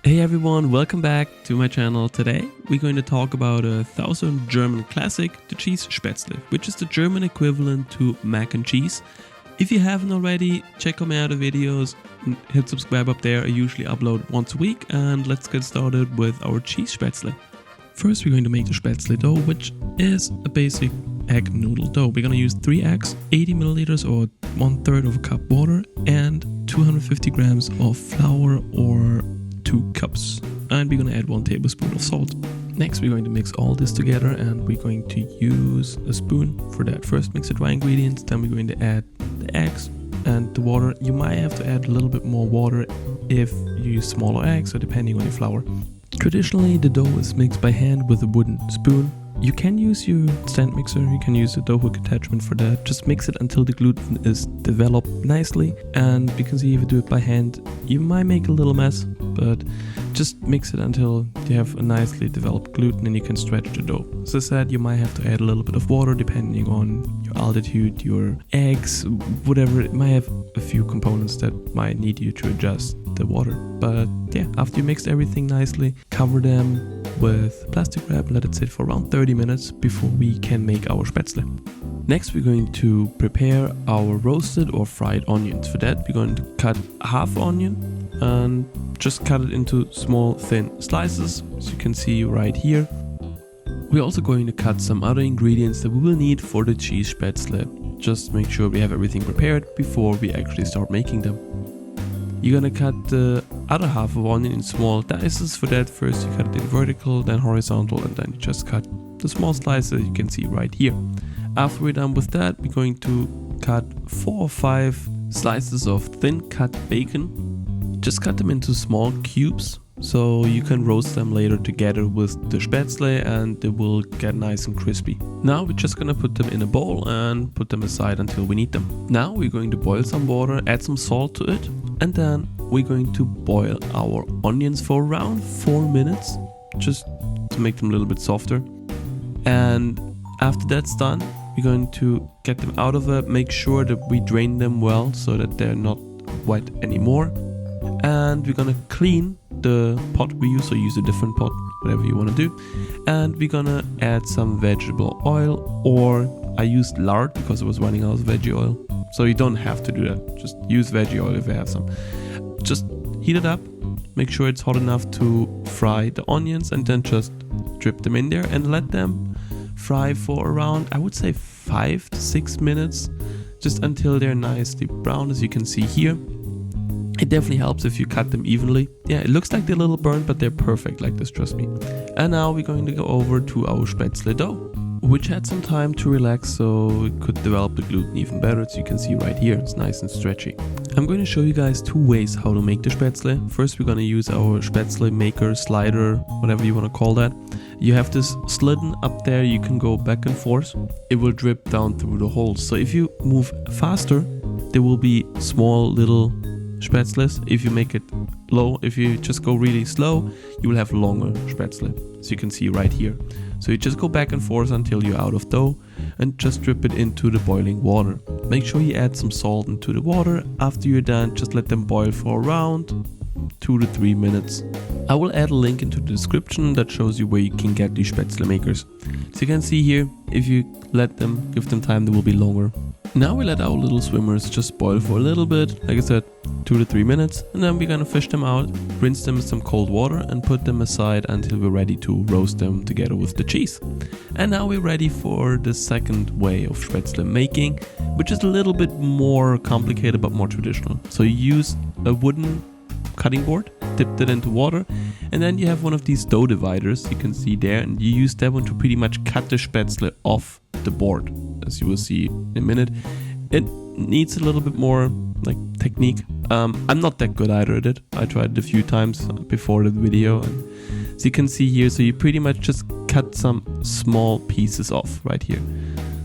Hey everyone, welcome back to my channel. Today we're going to talk about a southern German classic, the Cheese Spaetzle, which is the German equivalent to mac and cheese. If you haven't already, check out my other videos, hit subscribe up there. I usually upload once a week, and let's get started with our Cheese Spaetzle. First we're going to make the Spätzle dough, which is a basic egg noodle dough. We're going to use 3 eggs, 80 milliliters or 1/3 of a cup water, and 250 grams of flour or 2 cups. And we're going to add 1 tablespoon of salt. Next we're going to mix all this together, and we're going to use a spoon for that. First mix the dry ingredients, then we're going to add the eggs and the water. You might have to add a little bit more water if you use smaller eggs, or depending on your flour. Traditionally, the dough is mixed by hand with a wooden spoon. You can use your stand mixer, you can use a dough hook attachment for that. Just mix it until the gluten is developed nicely, and because if you do it by hand, you might make a little mess, but just mix it until you have a nicely developed gluten and you can stretch the dough. As I said, you might have to add a little bit of water depending on your altitude, your eggs, whatever. It might have a few components that might need you to adjust the water. But yeah, after you mixed everything nicely, cover them with plastic wrap, let it sit for around 30 minutes before we can make our Spätzle. Next we're going to prepare our roasted or fried onions. For that we're going to cut half onion and just cut it into small thin slices, as you can see right here. We're also going to cut some other ingredients that we will need for the cheese Spätzle. Just make sure we have everything prepared before we actually start making them. You're gonna cut the other half of onion in small dices. For that, first you cut it in vertical, then horizontal, and then you just cut the small slices you can see right here. After we're done with that, we're going to cut 4 or 5 slices of thin cut bacon. Just cut them into small cubes so you can roast them later together with the Spätzle and they will get nice and crispy. Now we're just gonna put them in a bowl and put them aside until we need them. Now we're going to boil some water, add some salt to it, and then we're going to boil our onions for around 4 minutes, just to make them a little bit softer. And after that's done, we're going to get them out of it, make sure that we drain them well so that they're not wet anymore. And we're gonna clean the pot we use, so use a different pot, whatever you want to do. And we're gonna add some vegetable oil, or I used lard because I was running out of veggie oil. So you don't have to do that, just use veggie oil if you have some. Just heat it up, make sure it's hot enough to fry the onions, and then just drip them in there and let them fry for around, I would say 5 to 6 minutes, just until they're nicely brown, as you can see here. It definitely helps if you cut them evenly. Yeah, it looks like they're a little burnt, but they're perfect like this, trust me. And now we're going to go over to our Spätzle dough, which had some time to relax so it could develop the gluten even better, as you can see right here. It's nice and stretchy. I'm going to show you guys 2 ways how to make the Spätzle. First we're going to use our Spätzle maker, slider, whatever you want to call that. You have this slidden up there, you can go back and forth. It will drip down through the holes. So if you move faster, there will be small little Spätzles. If you make it low, if you just go really slow, you will have longer Spätzle, as you can see right here. So you just go back and forth until you're out of dough, and just drip it into the boiling water. Make sure you add some salt into the water. After you're done, just let them boil for around 2 to 3 minutes. I will add a link into the description that shows you where you can get these Spätzle makers. So you can see here, if you give them time, they will be longer. Now we let our little swimmers just boil for a little bit, like I said, 2 to 3 minutes, and then we're gonna fish them out, rinse them with some cold water, and put them aside until we're ready to roast them together with the cheese. And now we're ready for the second way of Spätzle making, which is a little bit more complicated but more traditional. So you use a wooden cutting board, dipped it into water, and then you have one of these dough dividers you can see there, and you use that one to pretty much cut the Spätzle off the board, as you will see in a minute. It needs a little bit more like technique. I'm not that good either at it. I tried it a few times before the video, and as you can see here, so you pretty much just cut some small pieces off right here.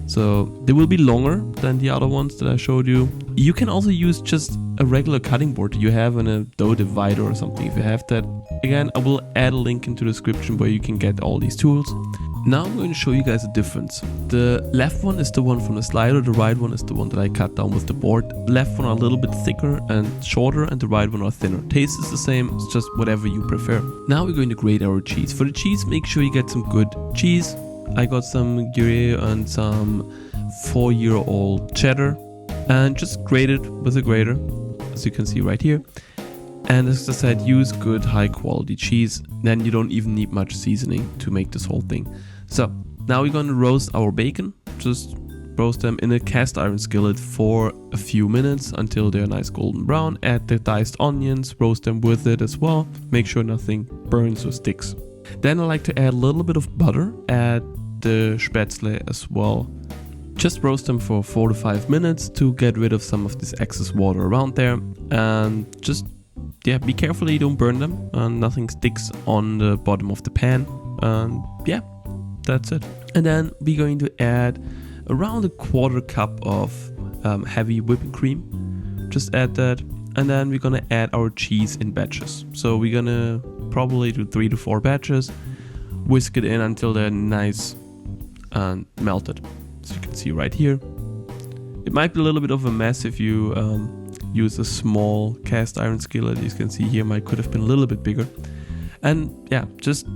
So they will be longer than the other ones that I showed you. You can also use just a regular cutting board you have in a dough divider or something if you have that. Again, I will add a link into the description where you can get all these tools. Now I'm going to show you guys a difference. The left one is the one from the slider, the right one is the one that I cut down with the board. The left one are a little bit thicker and shorter, and the right one are thinner. Taste is the same, it's just whatever you prefer. Now we're going to grate our cheese. For the cheese, make sure you get some good cheese. I got some Gruyere and some 4-year-old cheddar, and just grate it with a grater, as you can see right here. And as I said, use good high quality cheese, then you don't even need much seasoning to make this whole thing. So now we're going to roast our bacon. Just roast them in a cast iron skillet for a few minutes until they're nice golden brown. Add the diced onions, roast them with it as well. Make sure nothing burns or sticks. Then I like to add a little bit of butter, add the Spätzle as well. Just roast them for 4 to 5 minutes to get rid of some of this excess water around there. And just, yeah, be careful you don't burn them and nothing sticks on the bottom of the pan. And yeah, that's it. And then we're going to add around a 1/4 cup of heavy whipping cream. Just add that. And then we're gonna add our cheese in batches. So we're gonna probably do 3 to 4 batches. Whisk it in until they're nice and melted. As you can see right here. It might be a little bit of a mess if you use a small cast iron skillet. As you can see here, mine could have been a little bit bigger. And yeah, just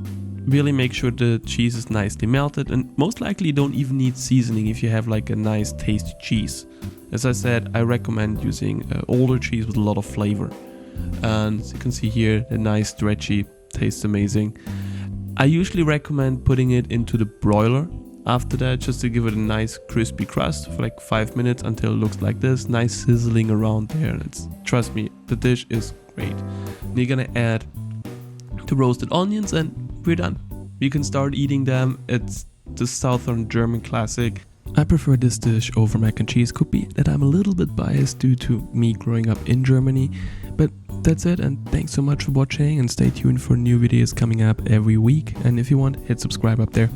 really make sure the cheese is nicely melted, and most likely you don't even need seasoning if you have like a nice tasty cheese. As I said, I recommend using older cheese with a lot of flavor. And as you can see here, the nice stretchy, tastes amazing. I usually recommend putting it into the broiler after that, just to give it a nice crispy crust for like 5 minutes until it looks like this, nice sizzling around there. And trust me, the dish is great. And you're gonna add the roasted onions and we're done. You can start eating them. It's the southern German classic. I prefer this dish over mac and cheese. Could be that I'm a little bit biased due to me growing up in Germany. But that's it, and thanks so much for watching, and stay tuned for new videos coming up every week. And if you want, hit subscribe up there.